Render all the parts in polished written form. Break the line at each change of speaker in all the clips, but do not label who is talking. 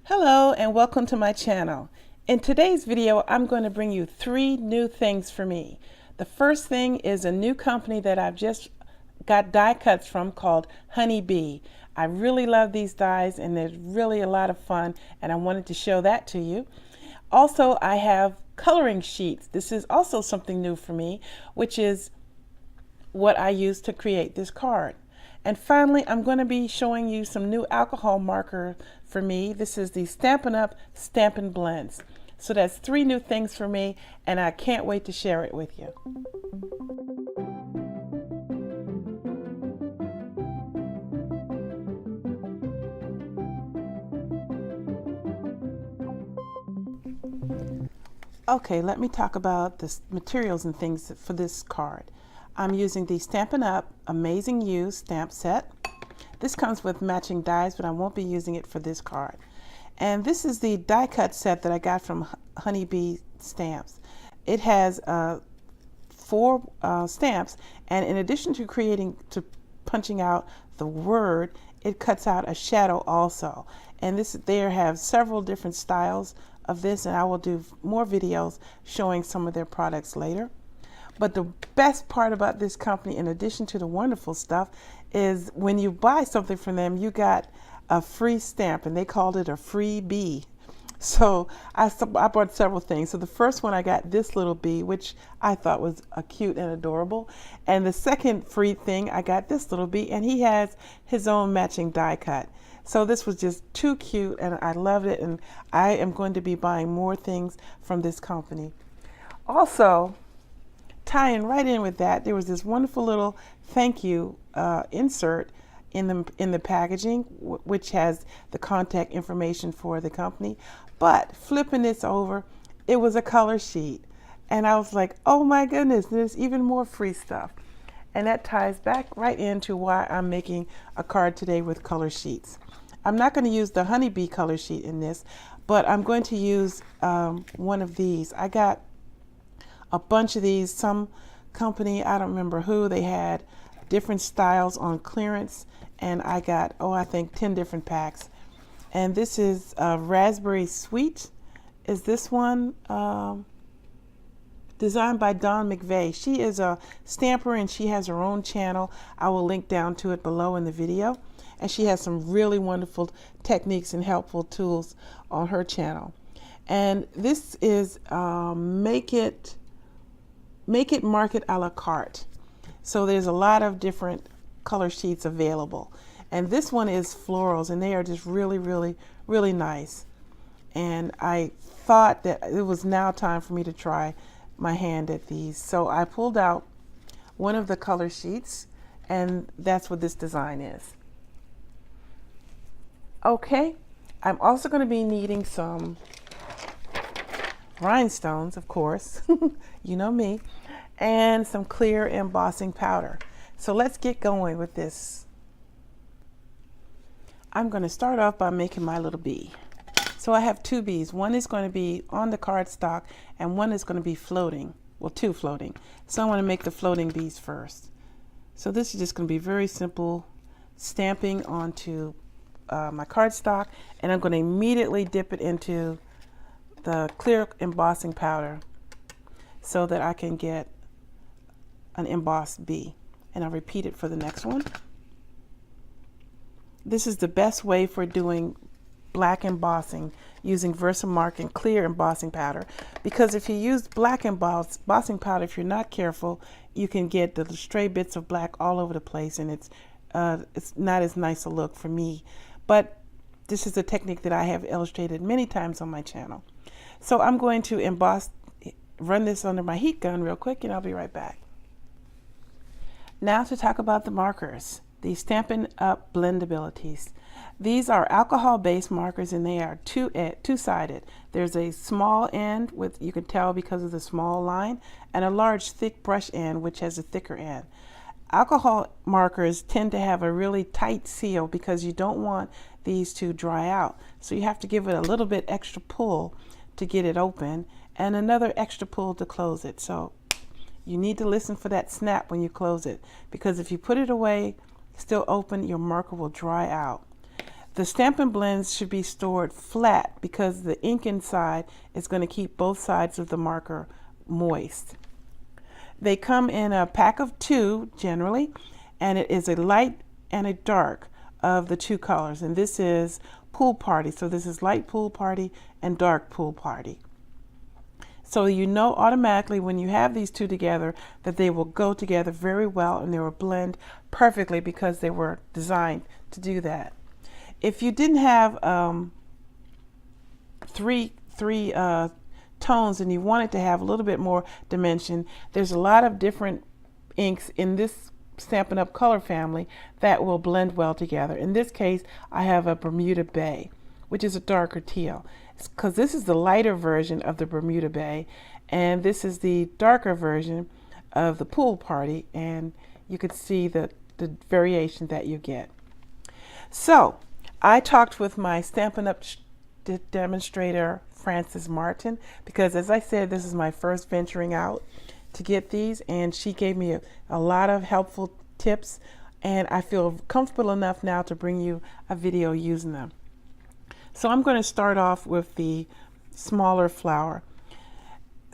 Hello and welcome to my channel. In today's video, I'm going to bring you 3 new things for me. The first thing is a new company that I've just got die cuts from called Honeybee. I really love these dies and they're really a lot of fun, and I wanted to show that to you. Also, I have coloring sheets. This is also something new for me, which is what I use to create this card. And finally, I'm going to be showing you some new alcohol marker for me. This is the Stampin Up Stampin Blends. So that's 3 new things for me, and I can't wait to share it with you. Okay, let me talk about the materials and things for this card. I'm using the Stampin Up Amazing You stamp set. This comes with matching dies, but I won't be using it for this card. And this is the die cut set that I got from Honeybee Stamps. It has 4 stamps, and in addition to punching out the word, it cuts out a shadow also. And they have several different styles of this, and I will do more videos showing some of their products later. But the best part about this company, in addition to the wonderful stuff, is when you buy something from them, you got a free stamp, and they called it a freebie. So I bought several things. So the first one, I got this little bee, which I thought was cute and adorable. And the second free thing, I got this little bee, and he has his own matching die cut. So this was just too cute, and I loved it, and I am going to be buying more things from this company. Also, tying right in with that, there was this wonderful little thank you insert in the packaging, which has the contact information for the company. But flipping this over, it was a color sheet, and I was like, oh my goodness, there's even more free stuff. And that ties back right into why I'm making a card today with color sheets. I'm not going to use the Honeybee color sheet in this, but I'm going to use one of these. I got a bunch of these. Some company, I don't remember who, they had different styles on clearance, and I got, I think 10 different packs. And this is Rasberry Suite is this one, designed by Dawn McVey. She is a stamper, and she has her own channel. I will link down to it below in the video. And she has some really wonderful techniques and helpful tools on her channel. And this is Make It, Market a la carte. So there's a lot of different color sheets available. And this one is florals, and they are just really, really, really nice. And I thought that it was now time for me to try my hand at these. So I pulled out one of the color sheets, and that's what this design is. Okay, I'm also going to be needing some rhinestones, of course, you know me, and some clear embossing powder. So let's get going with this. I'm going to start off by making my little bee. So I have 2 bees. One is going to be on the cardstock, and one is going to be floating. Well, 2 floating. So I want to make the floating bees first. So this is just going to be very simple stamping onto my cardstock, and I'm going to immediately dip it into the clear embossing powder so that I can get an embossed bee. And I'll repeat it for the next one. This is the best way for doing black embossing, using Versamark and clear embossing powder, because if you use black embossing powder, if you're not careful, you can get the stray bits of black all over the place, and it's not as nice a look for me. But this is a technique that I have illustrated many times on my channel. So I'm going to run this under my heat gun real quick, and I'll be right back. Now to talk about the markers, the Stampin Up Blendabilities. These are alcohol-based markers, and they are two-sided. There's a small end, you can tell because of the small line, and a large thick brush end, which has a thicker end. Alcohol markers tend to have a really tight seal because you don't want these to dry out. So you have to give it a little bit extra pull to get it open, and another extra pull to close it. So you need to listen for that snap when you close it, because if you put it away still open, your marker will dry out. The Stampin' Blends should be stored flat because the ink inside is going to keep both sides of the marker moist. They come in a pack of 2 generally, and it is a light and a dark of the 2 colors. And this is Pool Party. So this is light Pool Party and dark Pool Party. So you know automatically when you have these 2 together that they will go together very well and they will blend perfectly because they were designed to do that. If you didn't have three tones and you wanted to have a little bit more dimension, there's a lot of different inks in this Stampin' Up! Color family that will blend well together. In this case, I have a Bermuda Bay, which is a darker teal, because this is the lighter version of the Bermuda Bay, and this is the darker version of the Pool Party, and you could see the variation that you get. So I talked with my Stampin' Up! Demonstrator, Frances Martin, because as I said, this is my first venturing out to get these, and she gave me a lot of helpful tips, and I feel comfortable enough now to bring you a video using them. So I'm going to start off with the smaller flower.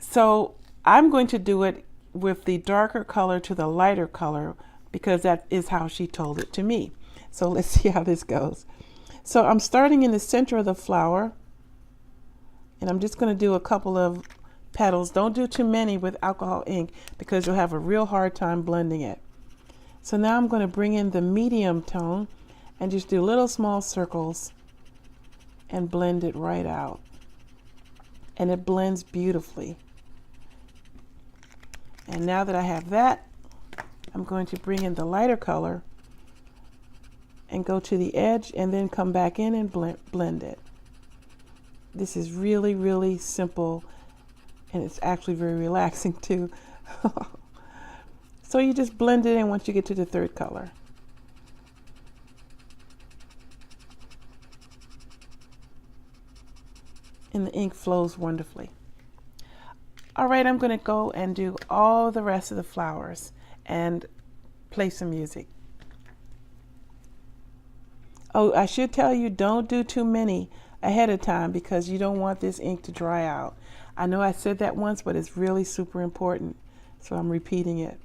So I'm going to do it with the darker color to the lighter color because that is how she told it to me. So let's see how this goes. So I'm starting in the center of the flower, and I'm just going to do a couple of petals. Don't do too many with alcohol ink because you'll have a real hard time blending it. So now I'm going to bring in the medium tone and just do little small circles and blend it right out. And it blends beautifully. And now that I have that, I'm going to bring in the lighter color and go to the edge and then come back in and blend it. This is really, really simple, and it's actually very relaxing too. So you just blend it in once you get to the third color. And the ink flows wonderfully. All right, I'm going to go and do all the rest of the flowers and play some music. Oh, I should tell you, don't do too many ahead of time because you don't want this ink to dry out. I know I said that once, but it's really super important, so I'm repeating it.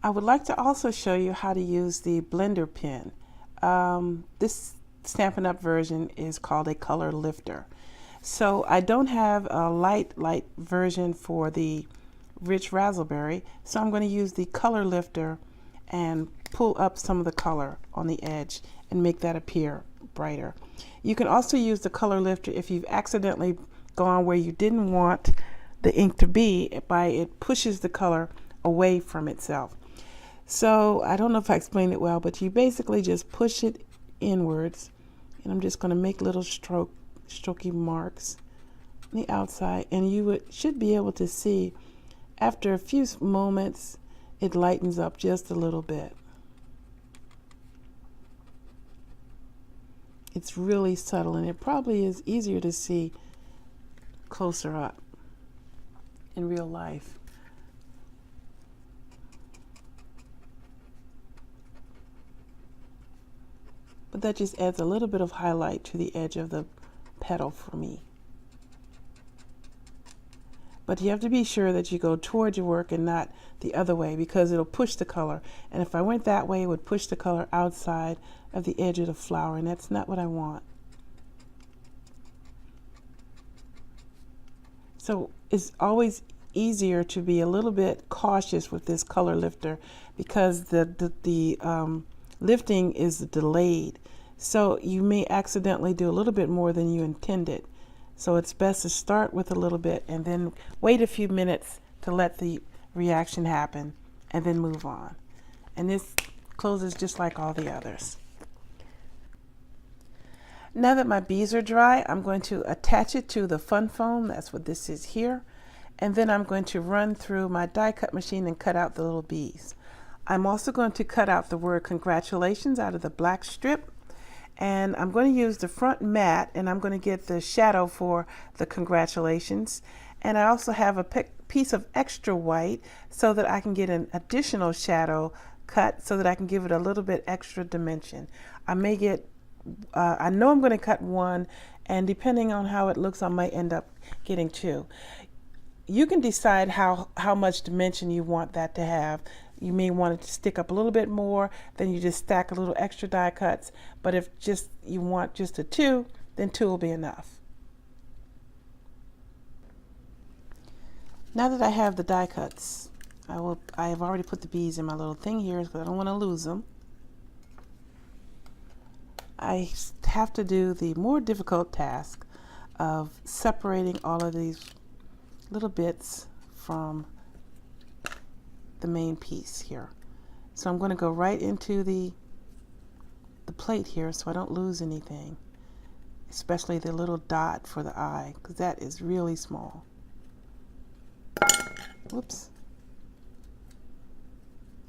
I would like to also show you how to use the blender pen. This Stampin' Up version is called a color lifter. So I don't have a light version for the rich razzleberry, so I'm going to use the color lifter and pull up some of the color on the edge and make that appear brighter. You can also use the color lifter if you've accidentally gone where you didn't want the ink to be, by it pushes the color away from itself. So I don't know if I explained it well, but you basically just push it inwards, and I'm just going to make little strokey marks on the outside, and you should be able to see after a few moments it lightens up just a little bit. It's really subtle, and it probably is easier to see closer up in real life. But that just adds a little bit of highlight to the edge of the petal for me. But you have to be sure that you go toward your work and not the other way, because it'll push the color. And if I went that way, it would push the color outside of the edge of the flower, and that's not what I want. So it's always easier to be a little bit cautious with this color lifter, because the lifting is delayed. So you may accidentally do a little bit more than you intended. So it's best to start with a little bit and then wait a few minutes to let the reaction happen and then move on. And this closes just like all the others. Now that my bees are dry, I'm going to attach it to the fun foam. That's what this is here. And then I'm going to run through my die cut machine and cut out the little bees. I'm also going to cut out the word congratulations out of the black strip, and I'm going to use the front mat, and I'm going to get the shadow for the congratulations. And I also have a piece of extra white so that I can get an additional shadow cut so that I can give it a little bit extra dimension. I may get, I know I'm going to cut one, and depending on how it looks, I might end up getting two. You can decide how much dimension you want that to have. You may want it to stick up a little bit more, then you just stack a little extra die cuts. But if you want just a two, then two will be enough. Now that I have the die cuts, I have already put the bees in my little thing here because I don't want to lose them. I have to do the more difficult task of separating all of these little bits from the main piece here. So I'm going to go right into the plate here so I don't lose anything, especially the little dot for the eye, because that is really small. Whoops.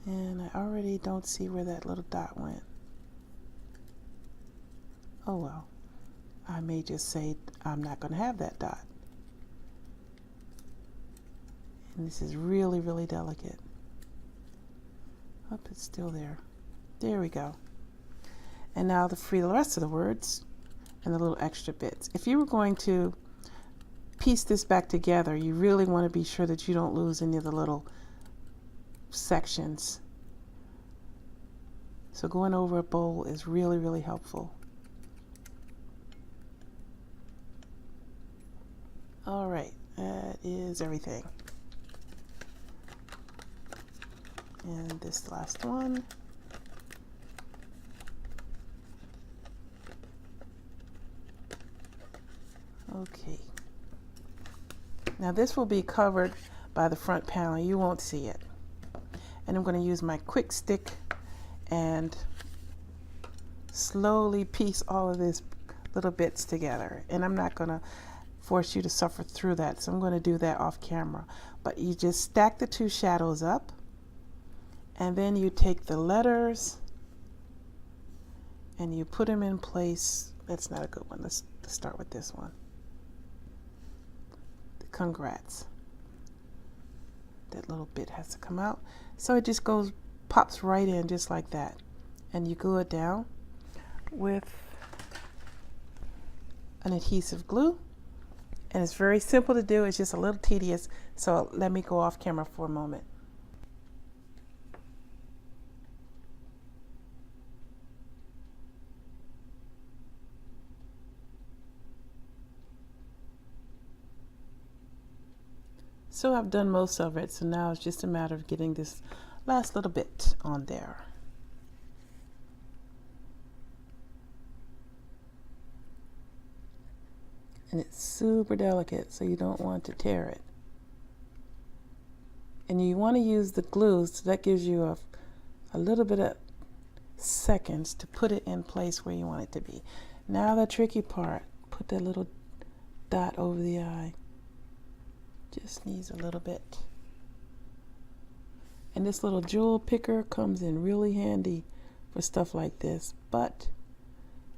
And I already don't see where that little dot went. Oh well, I may just say I'm not going to have that dot. And this is really, really delicate. Oh, it's still there. There we go. And now for the rest of the words and the little extra bits. If you were going to piece this back together, you really want to be sure that you don't lose any of the little sections. So going over a bowl is really, really helpful. All right, that is everything. And this last one. Okay. Now this will be covered by the front panel. You won't see it. And I'm going to use my quick stick and slowly piece all of these little bits together. And I'm not going to force you to suffer through that, so I'm going to do that off camera. But you just stack the two shadows up, and then you take the letters and you put them in place. That's not a good one. Let's start with this one. The congrats. That little bit has to come out. So it just pops right in just like that. And you glue it down with an adhesive glue. And it's very simple to do. It's just a little tedious. So let me go off camera for a moment. So I've done most of it, so now it's just a matter of getting this last little bit on there. And it's super delicate, so you don't want to tear it. And you want to use the glue, so that gives you a little bit of seconds to put it in place where you want it to be. Now the tricky part, put that little dot over the eye. Just needs a little bit. And this little jewel picker comes in really handy for stuff like this, but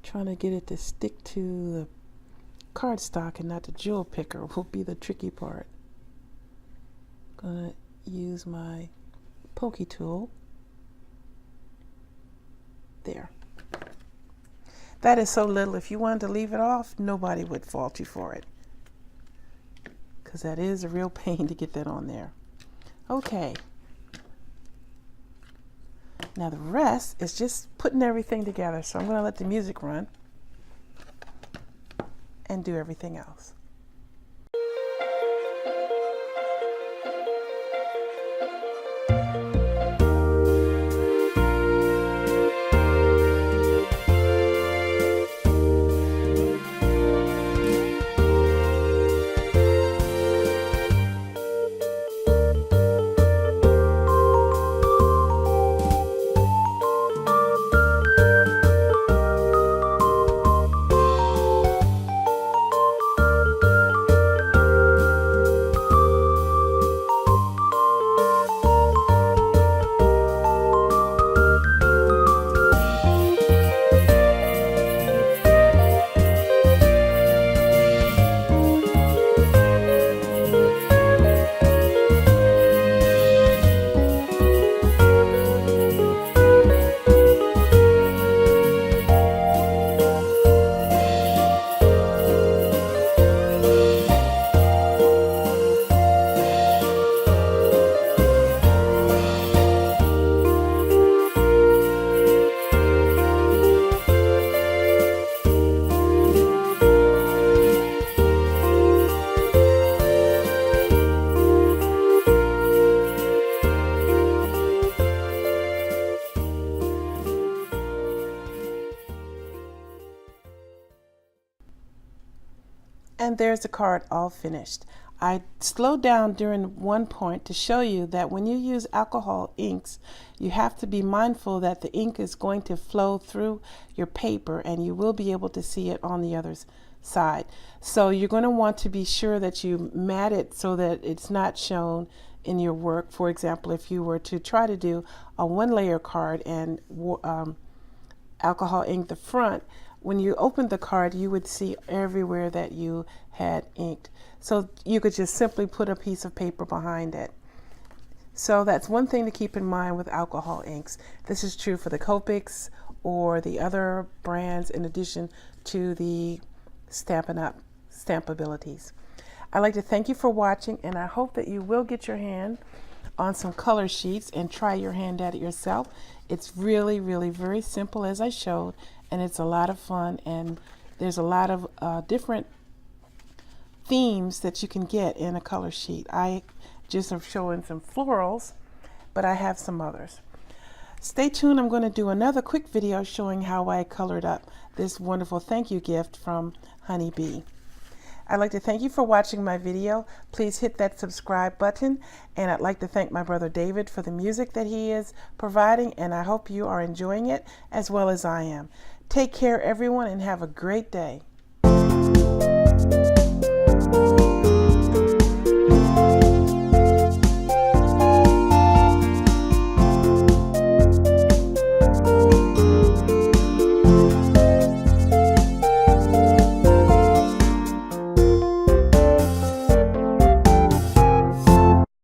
trying to get it to stick to the cardstock and not the jewel picker will be the tricky part. Gonna use my pokey tool. There. That is so little. If you wanted to leave it off, nobody would fault you for it, because that is a real pain to get that on there. Okay. Now the rest is just putting everything together. So I'm going to let the music run and do everything else. And there's the card all finished. I slowed down during one point to show you that when you use alcohol inks, you have to be mindful that the ink is going to flow through your paper and you will be able to see it on the other side. So you're going to want to be sure that you mat it so that it's not shown in your work. For example, if you were to try to do a one-layer card and alcohol ink the front, when you opened the card, you would see everywhere that you had inked. So you could just simply put a piece of paper behind it. So that's one thing to keep in mind with alcohol inks. This is true for the Copics or the other brands in addition to the Stampin' Up Stampabilities. I'd like to thank you for watching, and I hope that you will get your hand on some color sheets and try your hand at it yourself. It's really, really very simple as I showed, and it's a lot of fun, and there's a lot of different themes that you can get in a color sheet. I just am showing some florals, but I have some others. Stay tuned. I'm going to do another quick video showing how I colored up this wonderful thank you gift from Honeybee. I'd like to thank you for watching my video. Please hit that subscribe button, and I'd like to thank my brother David for the music that he is providing, and I hope you are enjoying it as well as I am. Take care, everyone, and have a great day.